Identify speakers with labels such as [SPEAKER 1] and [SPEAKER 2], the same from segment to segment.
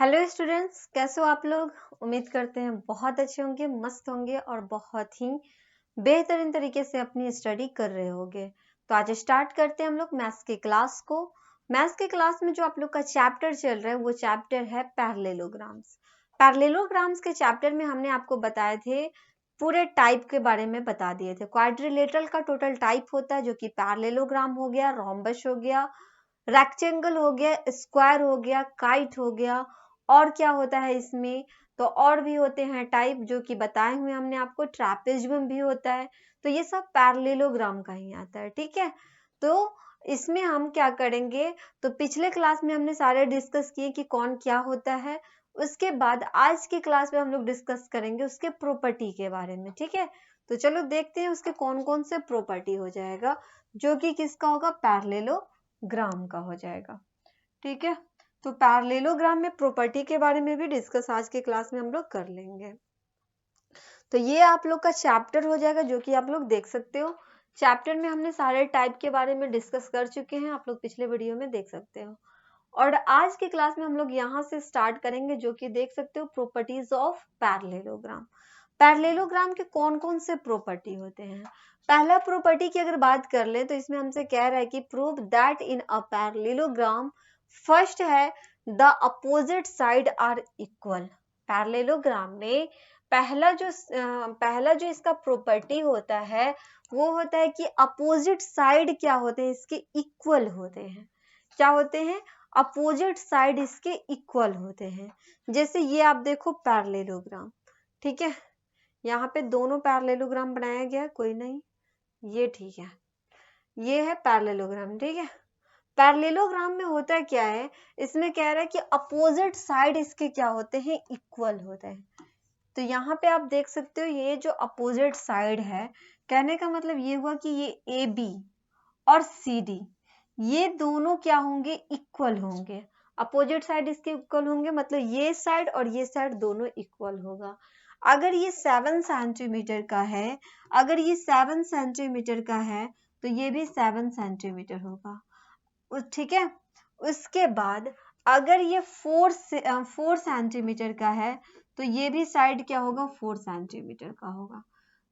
[SPEAKER 1] Hello students, कैसे हो आप लोग। उम्मीद करते हैं बहुत अच्छे होंगे, मस्त होंगे और बहुत ही बेहतरीन तरीके से अपनी स्टडी कर रहे होंगे। तो आज स्टार्ट करते हैं हम लोग मैथ्स की क्लास को। मैथ्स की क्लास में जो आप लोग का चैप्टर चल रहा है वो चैप्टर है पैरेललोग्राम्स। पैरेललोग्राम्स के चैप्टर में हमने आपको बताए थे, पूरे टाइप के बारे में बता दिए थे। क्वाड्रिलेटरल का टोटल टाइप होता है जो कि पैरेललोग्राम हो गया, रोम्बस हो गया, रेक्टेंगल हो गया, स्क्वायर हो गया, काइट हो गया। और क्या होता है इसमें, तो और भी होते हैं टाइप जो कि बताए हुए हमने आपको, ट्रैपेजियम भी होता है। तो ये सब पैरेललोग्राम का ही आता है, ठीक है। तो इसमें हम क्या करेंगे, तो पिछले क्लास में हमने सारे डिस्कस किए कि कौन क्या होता है। उसके बाद आज की क्लास में हम लोग डिस्कस करेंगे उसके प्रॉपर्टी के बारे में, ठीक है। तो चलो देखते हैं उसके कौन कौन से प्रॉपर्टी हो जाएगा, जो कि किसका होगा, पैरेललोग्राम का हो जाएगा, ठीक है। तो पैरेललोग्राम में प्रॉपर्टी के बारे में भी डिस्कस आज के क्लास में हम लोग कर लेंगे। तो ये आप लोग का चैप्टर हो जाएगा जो कि आप लोग देख सकते हो। चैप्टर में हमने सारे टाइप के बारे में डिस्कस कर चुके हैं, आप लोग पिछले वीडियो में देख सकते हो। और आज की क्लास में हम लोग यहाँ से स्टार्ट करेंगे, जो कि देख सकते हो प्रॉपर्टीज ऑफ पैरेललोग्राम। पैरेललोग्राम के कौन कौन से प्रॉपर्टी होते हैं। पहला प्रॉपर्टी की अगर बात कर ले तो इसमें हमसे कह रहा है कि prove that in a parallelogram first है the opposite side are equal. Parallelogram में पहला जो इसका प्रॉपर्टी होता है वो होता है कि अपोजिट साइड क्या होते हैं, इसके इक्वल होते हैं। क्या होते हैं, अपोजिट साइड इसके इक्वल होते हैं। जैसे ये आप देखो पैरेललोग्राम, ठीक है। यहाँ पे दोनों पैरेललोग्राम बनाया गया, कोई नहीं, ये ठीक है, ये है पैरेललोग्राम, ठीक है। पैरेललोग्राम में होता क्या है, इसमें कह रहा है कि अपोजिट साइड इसके क्या होते हैं, इक्वल होते हैं। तो यहाँ पे आप देख सकते हो ये जो अपोजिट साइड है, कहने का मतलब ये हुआ कि ये ए बी और सी डी ये दोनों क्या होंगे, इक्वल होंगे। अपोजिट साइड इसके इक्वल होंगे, मतलब ये साइड और ये साइड दोनों इक्वल होगा। अगर ये 7 सेंटीमीटर का है, अगर ये 7 सेंटीमीटर का है तो ये भी 7 सेंटीमीटर होगा, ठीक है। उसके बाद अगर ये 4 सेंटीमीटर का है तो ये भी साइड क्या होगा, 4 सेंटीमीटर का होगा।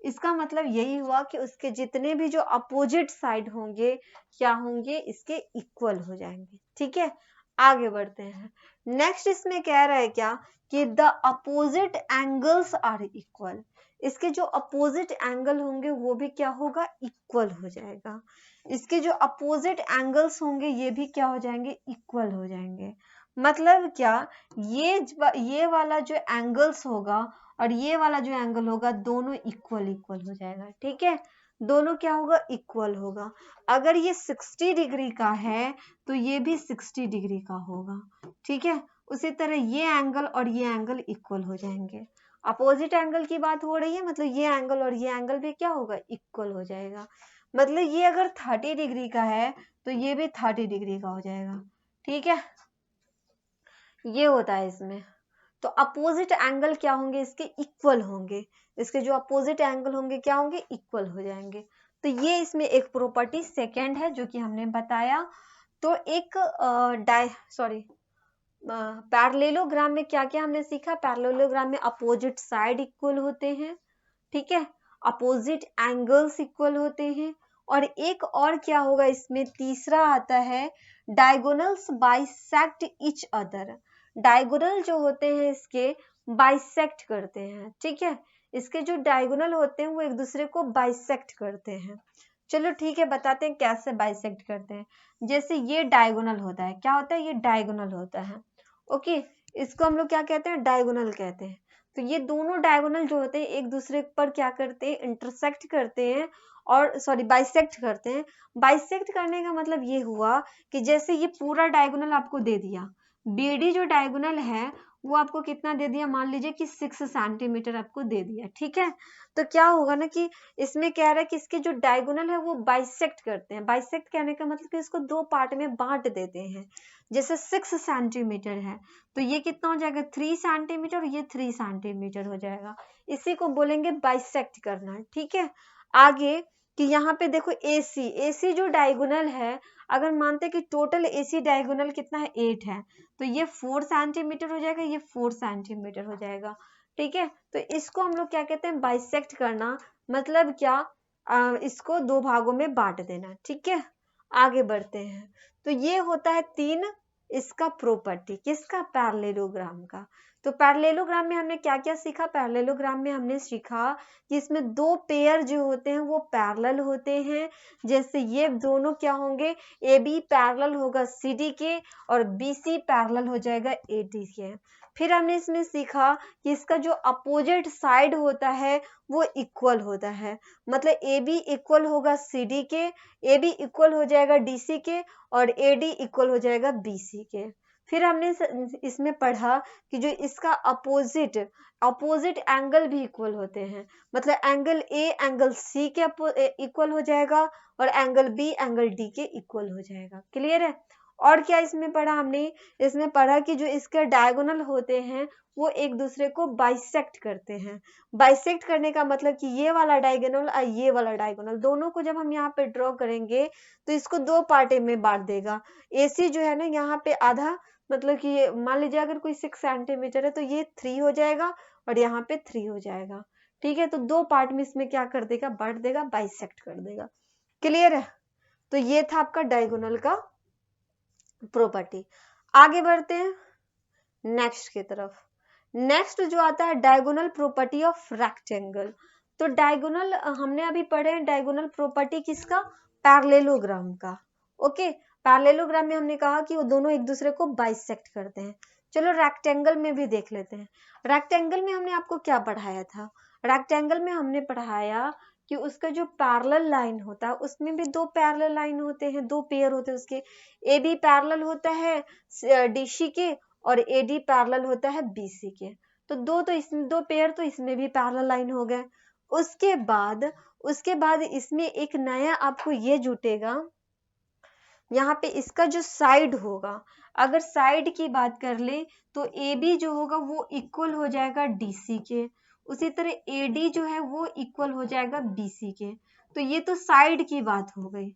[SPEAKER 1] इसका मतलब यही हुआ कि उसके जितने भी जो अपोजिट साइड होंगे क्या होंगे, इसके इक्वल हो जाएंगे, ठीक है। आगे बढ़ते हैं। नेक्स्ट इसमें कह रहा है क्या कि the opposite angles are equal. इसके जो अपोजिट एंगल होंगे वो भी क्या होगा, इक्वल हो जाएगा। इसके जो अपोजिट एंगल्स होंगे ये भी क्या हो जाएंगे, इक्वल हो जाएंगे। मतलब क्या, ये वाला जो एंगल्स होगा और ये वाला जो एंगल होगा दोनों इक्वल इक्वल हो जाएगा, ठीक है। दोनों क्या होगा, इक्वल होगा। अगर ये 60 डिग्री का है तो ये भी 60 डिग्री का होगा, ठीक है। उसी तरह ये एंगल और ये एंगल इक्वल हो जाएंगे। अपोजिट एंगल की बात हो रही है, मतलब ये एंगल और ये एंगल भी क्या होगा, इक्वल हो जाएगा। मतलब ये अगर 30 डिग्री का है तो ये भी 30 डिग्री का हो जाएगा, ठीक है। ये होता है इसमें। तो अपोजिट एंगल क्या होंगे, इसके इक्वल होंगे। इसके जो अपोजिट एंगल होंगे क्या होंगे, इक्वल हो जाएंगे। तो ये इसमें एक प्रॉपर्टी सेकंड है जो कि हमने बताया। तो एक पैरेललोग्राम में क्या क्या हमने सीखा। पैरेललोग्राम में अपोजिट साइड इक्वल होते हैं, ठीक है। अपोजिट एंगल्स इक्वल होते हैं। और एक और क्या होगा इसमें, तीसरा आता है diagonals bisect each other. Diagonal जो होते हैं इसके बाइसेक्ट करते हैं, ठीक है। इसके जो डायगोनल होते हैं वो एक दूसरे को बाइसेक्ट करते हैं। चलो ठीक है, बताते हैं कैसे बाइसेक्ट करते हैं। जैसे ये डायगोनल होता है, क्या होता है, ये डायगोनल होता है, ओके। इसको हम लोग क्या कहते हैं, डायगोनल कहते हैं। तो ये दोनों डायगोनल जो होते हैं एक दूसरे पर क्या करते हैं, इंटरसेक्ट करते हैं, और बाइसेक्ट करते हैं। बाइसेक्ट करने का मतलब ये हुआ कि जैसे ये पूरा डायगोनल आपको दे दिया, बीडी जो डायगोनल है वो आपको कितना दे दिया, मान लीजिए कि 6 सेंटीमीटर आपको दे दिया, ठीक है। तो क्या होगा ना कि इसमें कह रहा है कि इसके जो डायगोनल है वो बाइसेक्ट करते हैं। बाइसेक्ट कहने का मतलब कि इसको दो पार्ट में बांट देते हैं। जैसे 6 सेंटीमीटर है तो ये कितना हो जाएगा, 3 सेंटीमीटर, और ये 3 सेंटीमीटर हो जाएगा। इसी को बोलेंगे बाइसेक्ट करना, ठीक है। आगे कि यहाँ पे देखो AC जो डायगोनल है, अगर मानते हैं कि टोटल AC डायगोनल कितना है 8 है, तो ये 4 सेंटीमीटर हो जाएगा, ये 4 सेंटीमीटर हो जाएगा। ठीक है, तो इसको हम लोग क्या कहते हैं, बाइसेक्ट करना, मतलब क्या, इसको दो भागों में बांट देना। ठीक है, आगे बढ़ते हैं। तो ये होता है 3 इसका प्रॉपर्टी, किसका, पैरेललोग्राम का। तो पैरेललोग्राम में हमने क्या क्या सीखा, पैरेललोग्राम में हमने सीखा कि इसमें दो पेयर जो होते हैं वो पैरेलल होते हैं। जैसे ये दोनों क्या होंगे, AB पैरेलल होगा CD के और BC पैरेलल हो जाएगा AD के। फिर हमने इसमें सीखा कि इसका जो अपोजिट साइड होता है वो इक्वल होता है, मतलब AB इक्वल होगा CD के, AB इक्वल हो जाएगा DC के और AD इक्वल हो जाएगा BC के। फिर हमने इसमें पढ़ा कि जो इसका अपोजिट एंगल भी इक्वल होते हैं, मतलब एंगल A एंगल C के इक्वल हो जाएगा और एंगल B एंगल D के इक्वल हो जाएगा। क्लियर है। और क्या इसमें पढ़ा हमने, इसमें पढ़ा कि जो इसके डायगोनल होते हैं वो एक दूसरे को बाइसेक्ट करते हैं। बाइसेक्ट करने का मतलब कि ये वाला डायगोनल और ये वाला डायगोनल दोनों को जब हम यहाँ पे ड्रॉ करेंगे तो इसको दो पार्ट में बांट देगा। AC जो है ना यहाँ पे आधा, मतलब कि ये मान लीजिए अगर कोई 6 सेंटीमीटर है तो ये 3 हो जाएगा और यहाँ पे 3 हो जाएगा। ठीक है, तो दो पार्ट में इसमें क्या कर देगा, बांट देगा, बाइसेक्ट कर देगा। क्लियर है। तो ये था आपका डायगोनल का प्रॉपर्टी। आगे बढ़ते हैं नेक्स्ट की तरफ। नेक्स्ट जो आता है डायगोनल प्रॉपर्टी ऑफ रेक्टेंगल। तो डायगोनल हमने अभी पढ़े हैं, डायगोनल प्रॉपर्टी किसका, पैरेललोग्राम का। ओके, पैरेललोग्राम में हमने कहा कि वो दोनों एक दूसरे को बाइसेक्ट करते हैं। चलो रेक्टेंगल में भी देख लेते हैं। रेक्टेंगल में हमने आपको क्या पढ़ाया था, रेक्टेंगल में हमने पढ़ाया कि उसका जो पैरेलल लाइन होता है उसमें भी दो पैरेलल लाइन होते हैं, दो पेयर होते हैं उसके। AB पैरेलल होता है DC के और AD पैरेलल होता है BC के। तो दो पेयर तो इसमें भी पैरेलल लाइन हो गए। उसके बाद इसमें एक नया आपको ये जुटेगा, यहाँ पे इसका जो साइड होगा, अगर साइड की बात कर ले तो AB जो होगा वो इक्वल हो जाएगा DC के, उसी तरह AD जो है वो इक्वल हो जाएगा BC के। तो ये तो साइड की बात हो गई।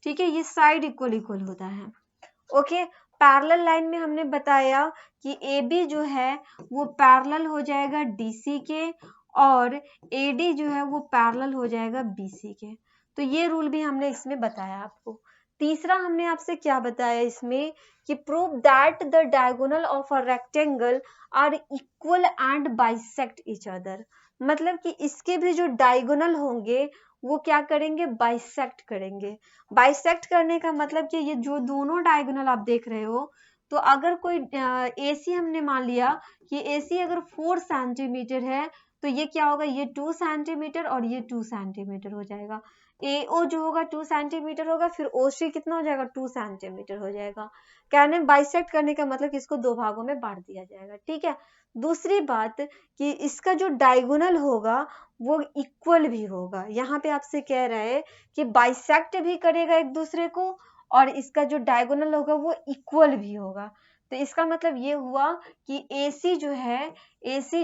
[SPEAKER 1] ठीक है, ये साइड इक्वल होता है। ओके, पैरेलल लाइन में हमने बताया कि AB जो है वो पैरेलल हो जाएगा DC के और AD जो है वो पैरेलल हो जाएगा BC के। तो ये रूल भी हमने इसमें बताया आपको। तीसरा हमने आपसे क्या बताया इसमें कि prove that the diagonal of a rectangle are equal and bisect each other, मतलब कि इसके भी जो डायगोनल होंगे वो क्या करेंगे, बाइसेक्ट करेंगे। बाइसेक्ट करने का मतलब कि ये जो दोनों डायगोनल आप देख रहे हो, तो अगर कोई AC हमने मान लिया कि AC अगर 4 सेंटीमीटर है तो ये क्या होगा, ये 2 सेंटीमीटर और ये 2 सेंटीमीटर हो जाएगा। AO जो होगा 2 सेंटीमीटर होगा, फिर OC कितना हो जाएगा, 2 सेंटीमीटर हो जाएगा। कहने बाइसेक्ट करने का मतलब इसको दो भागों में बांट दिया जाएगा। ठीक है, दूसरी बात कि इसका जो डायगोनल होगा वो इक्वल भी होगा। यहाँ पे आपसे कह रहा है कि बाइसेक्ट भी करेगा एक दूसरे को और इसका जो डायगोनल होगा वो इक्वल भी होगा। तो इसका मतलब ये हुआ कि AC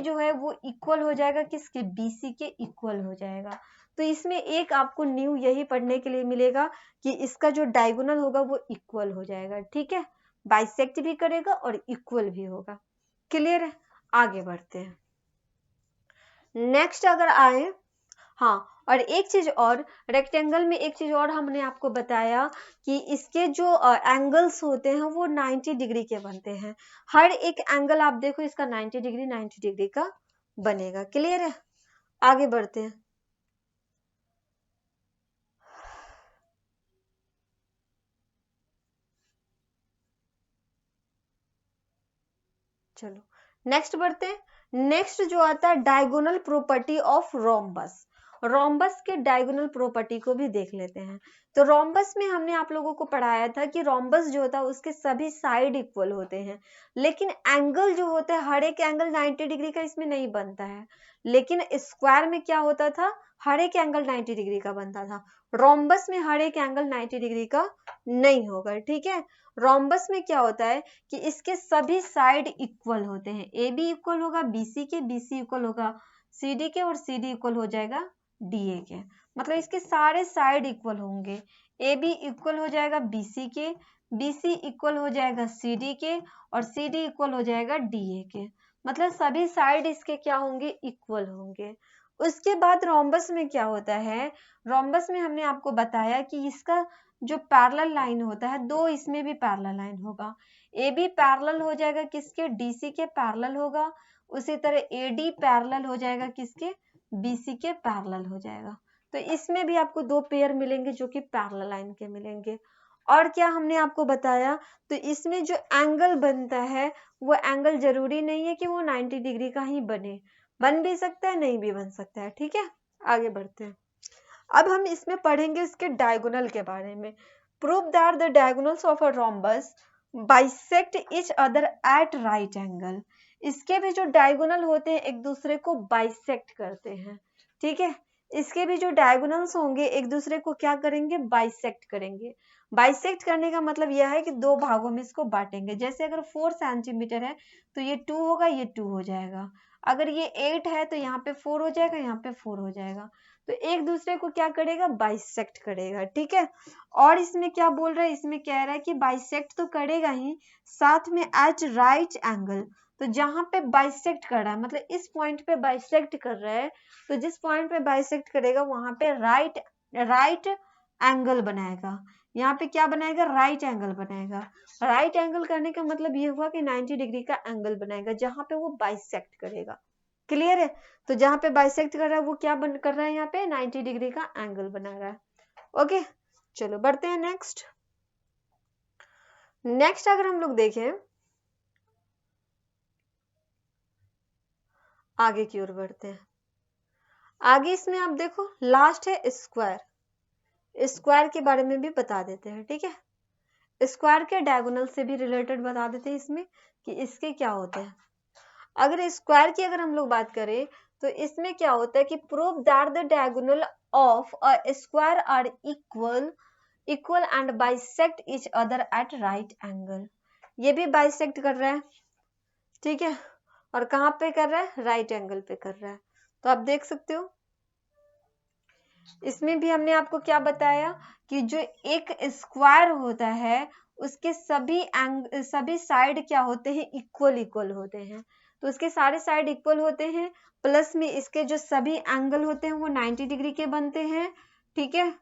[SPEAKER 1] जो है वो इक्वल हो जाएगा किसके, BC के इक्वल हो जाएगा। तो इसमें एक आपको न्यू यही पढ़ने के लिए मिलेगा कि इसका जो डायगोनल होगा वो इक्वल हो जाएगा। ठीक है, बाइसेक्ट भी करेगा और इक्वल भी होगा। क्लियर है। आगे बढ़ते हैं नेक्स्ट अगर आए, हाँ, और एक चीज और, रेक्टेंगल में एक चीज और हमने आपको बताया कि इसके जो एंगल्स होते हैं वो 90 डिग्री के बनते हैं। हर एक एंगल आप देखो इसका 90 डिग्री का बनेगा। क्लियर है। आगे बढ़ते हैं। चलो नेक्स्ट बढ़ते हैं। नेक्स्ट जो आता है diagonal property of rhombus. Rhombus के डायगोनल प्रॉपर्टी को भी देख लेते हैं। तो रोम्बस में हमने आप लोगों को पढ़ाया था कि रोम्बस जो होता है उसके सभी साइड इक्वल होते हैं, लेकिन एंगल जो होता है हर एक एंगल 90 डिग्री का इसमें नहीं बनता है। लेकिन स्क्वायर में क्या होता था, हर एक एंगल 90 डिग्री का बनता था। रोम्बस में हर एक एंगल 90 डिग्री का नहीं होगा। ठीक है, रोम्बस में क्या होता है कि इसके सभी साइड इक्वल होते हैं। AB इक्वल होगा BC के, BC इक्वल होगा CD के और CD इक्वल हो जाएगा DA के। मतलब इसके सारे साइड इक्वल होंगे। ए बी इक्वल हो जाएगा बी सी के, बी सी इक्वल हो जाएगा सी डी के, और सी डी इक्वल हो जाएगा डी ए के। मतलब सभी साइड इसके क्या होंगे, इक्वल होंगे। उसके बाद रोम्बस में क्या होता है, रोम्बस में हमने आपको बताया कि इसका जो पैरेलल लाइन होता है, दो इसमें भी पैरेलल लाइन होगा। ए बी पैरेलल हो जाएगा किसके, डी सी के पैरेलल होगा। उसी तरह ए डी पैरेलल हो जाएगा किसके, बी सी के पैरेलल हो जाएगा। तो इसमें भी आपको दो पेयर मिलेंगे जो कि पैरेलल लाइन के मिलेंगे। और क्या हमने आपको बताया, तो इसमें जो एंगल बनता है वो एंगल जरूरी नहीं है कि वो 90 डिग्री का ही बने, बन भी सकता है, नहीं भी बन सकता है। ठीक है, आगे बढ़ते हैं। अब हम इसमें पढ़ेंगे इसके डायगोनल के बारे में। Prove that the diagonals of a rhombus bisect each other at right angle. इसके भी जो डायगोनल होते हैं एक दूसरे को बाइसेक्ट करते हैं। ठीक है, इसके भी जो डायगोनल्स होंगे एक दूसरे को क्या करेंगे, बाइसेक्ट करेंगे। बाइसेक्ट करने का मतलब यह है कि दो भागों में इसको बांटेंगे। जैसे अगर 4 सेंटीमीटर है तो ये 2 होगा, ये 2 हो जाएगा। अगर ये 8 है तो यहाँ पे 4 हो जाएगा, यहाँ पे 4 हो जाएगा। तो एक दूसरे को क्या करेगा, बाइसेक्ट करेगा। ठीक है, और इसमें क्या बोल रहा है, इसमें कह रहा है कि बाइसेक्ट तो करेगा ही, साथ में एट राइट एंगल। तो जहां पे बाइसेक्ट कर रहा है, मतलब इस पॉइंट पे बाइसेक्ट कर रहा है, तो जिस पॉइंट पे बाइसेक्ट करेगा वहां पे राइट एंगल बनाएगा। यहाँ पे क्या बनाएगा, राइट एंगल बनाएगा। राइट एंगल करने का मतलब ये हुआ कि 90 डिग्री का एंगल बनाएगा जहां पे वो बाइसेक्ट करेगा। क्लियर है, तो जहां पे बाइसेक्ट कर रहा है वो क्या कर रहा है, यहाँ पे 90 डिग्री का एंगल बना रहा है। ओके, चलो बढ़ते हैं नेक्स्ट। नेक्स्ट अगर हम लोग देखें, आगे की ओर बढ़ते हैं। आगे इसमें आप देखो लास्ट है स्क्वायर। स्क्वायर के बारे में भी बता देते हैं। ठीक है, स्क्वायर के डायगोनल से भी रिलेटेड बता देते हैं इसमें कि इसके क्या होते हैं। अगर स्क्वायर की अगर हम लोग बात करें तो इसमें क्या होता है कि prove that the diagonal of a square are equal and bisect each other at right angle. ये भी बाइसेक्ट कर रहा है। ठीक है, और कहां पे कर रहा है, राइट एंगल पे कर रहा है। तो आप देख सकते हो इसमें भी हमने आपको क्या बताया कि जो एक स्क्वायर होता है उसके सभी साइड क्या होते हैं, इक्वल होते हैं। तो उसके सारे साइड इक्वल होते हैं, प्लस में इसके जो सभी एंगल होते हैं वो 90 डिग्री के बनते हैं। ठीक है,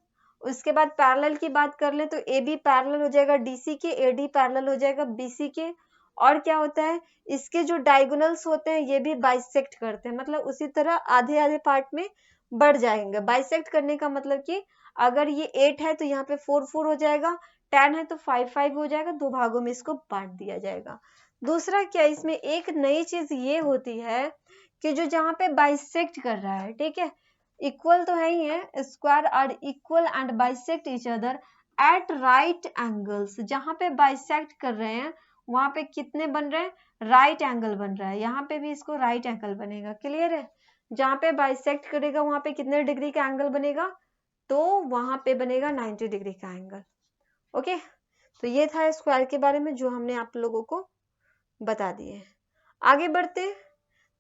[SPEAKER 1] उसके बाद पैरेलल की बात कर ले तो ए बी पैरेलल हो जाएगा डीसी के, ए डी पैरेलल हो जाएगा बीसी के। और क्या होता है, इसके जो डायगोनल्स होते हैं ये भी बाइसेक्ट करते हैं, मतलब उसी तरह आधे आधे पार्ट में बढ़ जाएंगे। बाइसेक्ट करने का मतलब कि अगर ये 8 है तो यहाँ पे 4 4 हो जाएगा, 10 है तो 5 5 हो जाएगा, दो भागों में इसको बांट दिया जाएगा। दूसरा क्या, इसमें एक नई चीज ये होती है कि जो जहाँ पे बाइसेक्ट कर रहा है, ठीक है, इक्वल तो है ही है, square are equal and bisect each other at right angles. जहाँ पे बाइसेक्ट कर रहे हैं वहां पे कितने बन रहे हैं, राइट एंगल बन रहा है। यहाँ पे भी इसको राइट एंगल बनेगा। क्लियर है, जहां पे बाइसेक्ट करेगा वहां पे कितने डिग्री का एंगल बनेगा, तो वहां पे बनेगा 90 डिग्री का एंगल। ओके, तो ये था स्क्वायर के बारे में जो हमने आप लोगों को बता दिए। आगे बढ़ते,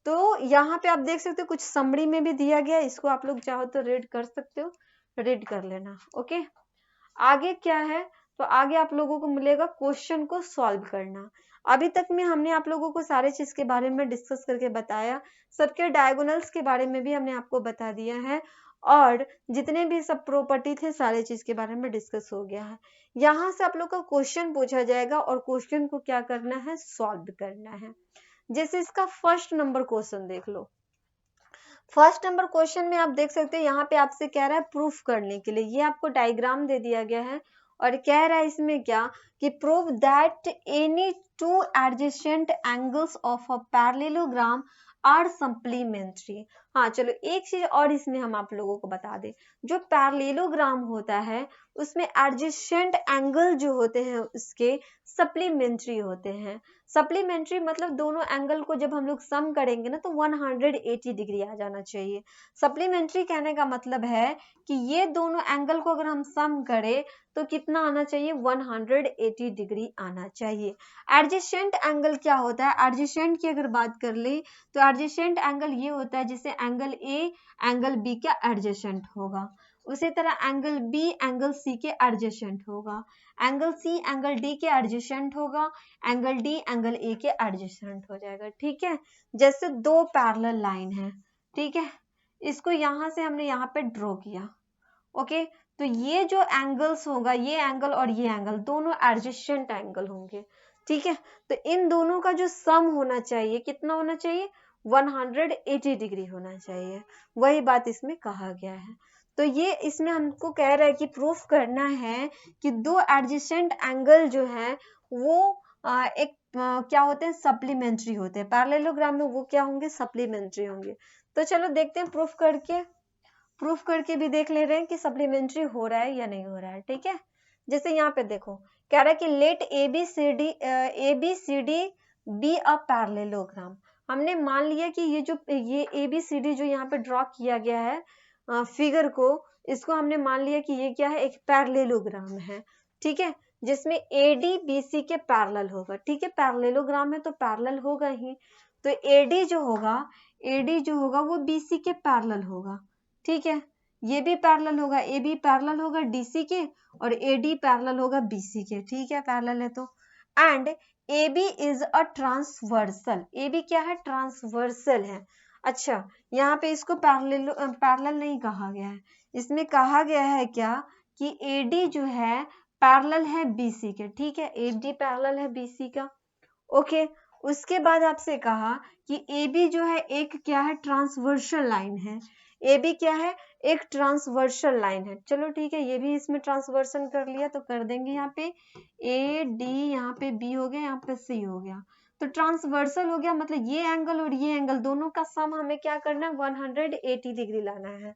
[SPEAKER 1] तो यहाँ पे आप देख सकते हो कुछ समरी में भी दिया गया, इसको आप लोग चाहो तो रीड कर सकते हो, रीड कर लेना। ओके, आगे क्या है, तो आगे आप लोगों को मिलेगा क्वेश्चन को सॉल्व करना। अभी तक में हमने आप लोगों को सारे चीज के बारे में डिस्कस करके बताया, सबके डायगोनल्स के बारे में भी हमने आपको बता दिया है, और जितने भी सब प्रॉपर्टी थे सारे चीज के बारे में डिस्कस हो गया है। यहाँ से आप लोग का क्वेश्चन पूछा जाएगा और क्वेश्चन को क्या करना है, सॉल्व करना है। जैसे इसका फर्स्ट नंबर क्वेश्चन देख लो। फर्स्ट नंबर क्वेश्चन में आप देख सकते हैं यहाँ पे आपसे कह रहा है प्रूफ करने के लिए, ये आपको डायग्राम दे दिया गया है और कह रहा है इसमें क्या कि prove that any two adjacent angles of a parallelogram are supplementary. हाँ चलो, एक चीज और इसमें हम आप लोगों को बता दें, जो पैरेललोग्राम होता है उसमें एडजेसेंट एंगल जो होते हैं उसके सप्लीमेंट्री होते हैं। सप्लीमेंट्री मतलब दोनों एंगल को जब हम लोग सम करेंगे ना तो 180 डिग्री आ जाना चाहिए। सप्लीमेंट्री कहने का मतलब है कि ये दोनों एंगल को अगर हम सम करें तो कितना आना चाहिए, 180 डिग्री आना चाहिए। एडजेसेंट एंगल क्या होता है, एडजेसेंट की अगर बात कर ले तो एडजेसेंट एंगल ये होता है जिसे एंगल ए एंगल बी का एडजेसेंट होगा। उसी तरह एंगल बी एंगल सी के एडजेसेंट होगा, एंगल सी एंगल डी के एडजेसेंट होगा, एंगल डी एंगल ए के एडजेसेंट हो जाएगा। ठीक है, जैसे दो पैरेलल लाइन है, ठीक है, इसको यहां से हमने यहाँ पे ड्रॉ किया, ओके, तो ये जो एंगल्स होगा, ये एंगल और ये एंगल दोनों एडजेसेंट एंगल होंगे। ठीक है, तो इन दोनों का जो सम होना चाहिए कितना होना चाहिए, 180 डिग्री होना चाहिए। वही बात इसमें कहा गया है। तो ये इसमें हमको कह रहा है कि प्रूफ करना है कि दो एडजेसेंट एंगल जो है वो क्या होते हैं, सप्लीमेंट्री होते हैं। पैरेललोग्राम में वो क्या होंगे, सप्लीमेंट्री होंगे। तो चलो देखते हैं प्रूफ करके भी देख ले रहे हैं कि सप्लीमेंट्री हो रहा है या नहीं हो रहा है। ठीक है, जैसे यहाँ पे देखो कह रहा है कि let A B C D be a parallelogram. हमने मान लिया कि ये ए बी सी डी जो यहाँ पे ड्रॉ किया गया है फिगर को, इसको हमने मान लिया कि ये क्या है, एक पैरेललोग्राम है। ठीक है, जिसमें ए डी बी सी के पैरेलल होगा। ठीक है, पैरेललोग्राम है तो पैरेलल होगा ही, तो ए डी जो होगा वो बी सी के पैरेलल होगा। ठीक है, ये भी पैरेलल होगा, ए बी पैरेलल होगा डीसी के और ए डी पैरेलल होगा बीसी के। ठीक है, पैरेलल है तो, and A B is a transversal, A B क्या है, ट्रांसवर्सल है। अच्छा, यहाँ पे इसको पैरेलल नहीं कहा गया है, इसमें कहा गया है क्या कि ए डी जो है पैरेलल है बीसी के। ठीक है, ए डी पैरेलल है बीसी का, ओके। उसके बाद आपसे कहा कि ए बी जो है एक क्या है, ट्रांसवर्सल लाइन है। ए बी क्या है, एक ट्रांसवर्सल लाइन है। चलो ठीक है, ये भी इसमें ट्रांसवर्सन कर लिया तो कर देंगे यहाँ पे ए डी, यहाँ पे बी हो गया, यहाँ पे सी हो गया, तो ट्रांसवर्सल हो गया। मतलब ये एंगल और ये एंगल दोनों का सम हमें क्या करना है, 180 डिग्री लाना है।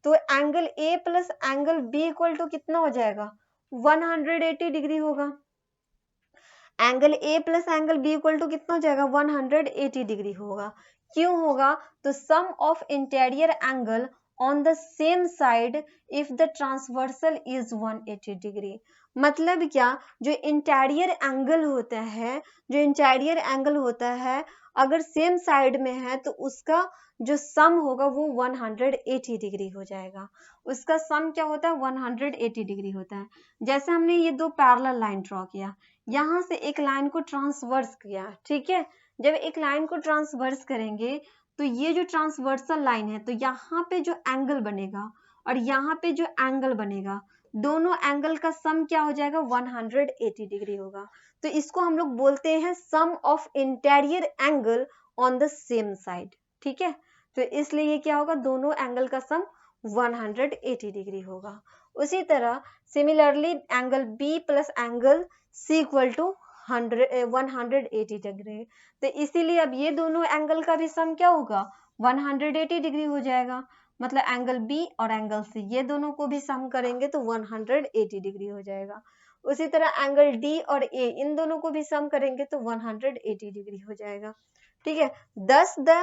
[SPEAKER 1] तो angle A plus angle B equal to कितना हो जाएगा, 180 डिग्री होगा। Angle A plus angle B equal to कितना हो जाएगा, 180 डिग्री होगा। क्यों होगा, तो sum of interior angle on the same side if the transversal is 180 degree. मतलब क्या, जो इंटीरियर एंगल होता है अगर सेम साइड में है तो उसका जो सम होगा वो 180 डिग्री हो जाएगा। उसका सम क्या होता है, 180 डिग्री होता है। जैसे हमने ये दो पैरेलल लाइन ड्रॉ किया, यहाँ से एक लाइन को ट्रांसवर्स किया। ठीक है, जब एक लाइन को ट्रांसवर्स करेंगे तो ये जो ट्रांसवर्सल लाइन है, तो यहाँ पे जो एंगल बनेगा और यहाँ पे जो एंगल बनेगा, दोनों एंगल का सम क्या हो जाएगा, 180 डिग्री होगा। तो इसको हम लोग बोलते हैं sum of interior angle on the same side. ठीक है, तो इसलिए ये क्या होगा, दोनों एंगल का सम 180 डिग्री होगा। उसी तरह similarly angle B plus angle C equal to 180 degree. तो इसीलिए अब ये दोनों एंगल का भी सम क्या होगा, 180 डिग्री हो जाएगा। मतलब एंगल बी और एंगल सी ये दोनों को भी सम करेंगे तो 180 डिग्री हो जाएगा। उसी तरह एंगल डी और ए इन दोनों को भी सम करेंगे तो 180 डिग्री हो जाएगा। ठीक है, thus the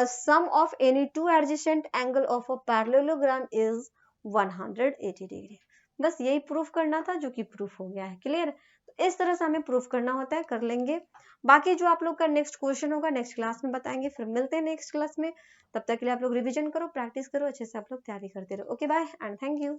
[SPEAKER 1] sum of any two adjacent angle of a parallelogram is 180 degree. बस यही प्रूफ करना था, जो कि प्रूफ हो गया है। क्लियर, तो इस तरह से हमें प्रूफ करना होता है, कर लेंगे। बाकी जो आप लोग का नेक्स्ट क्वेश्चन होगा नेक्स्ट क्लास में बताएंगे। फिर मिलते हैं नेक्स्ट क्लास में, तब तक के लिए आप लोग रिवीजन करो, प्रैक्टिस करो, अच्छे से आप लोग तैयारी करते रहो। Okay, bye and thank you.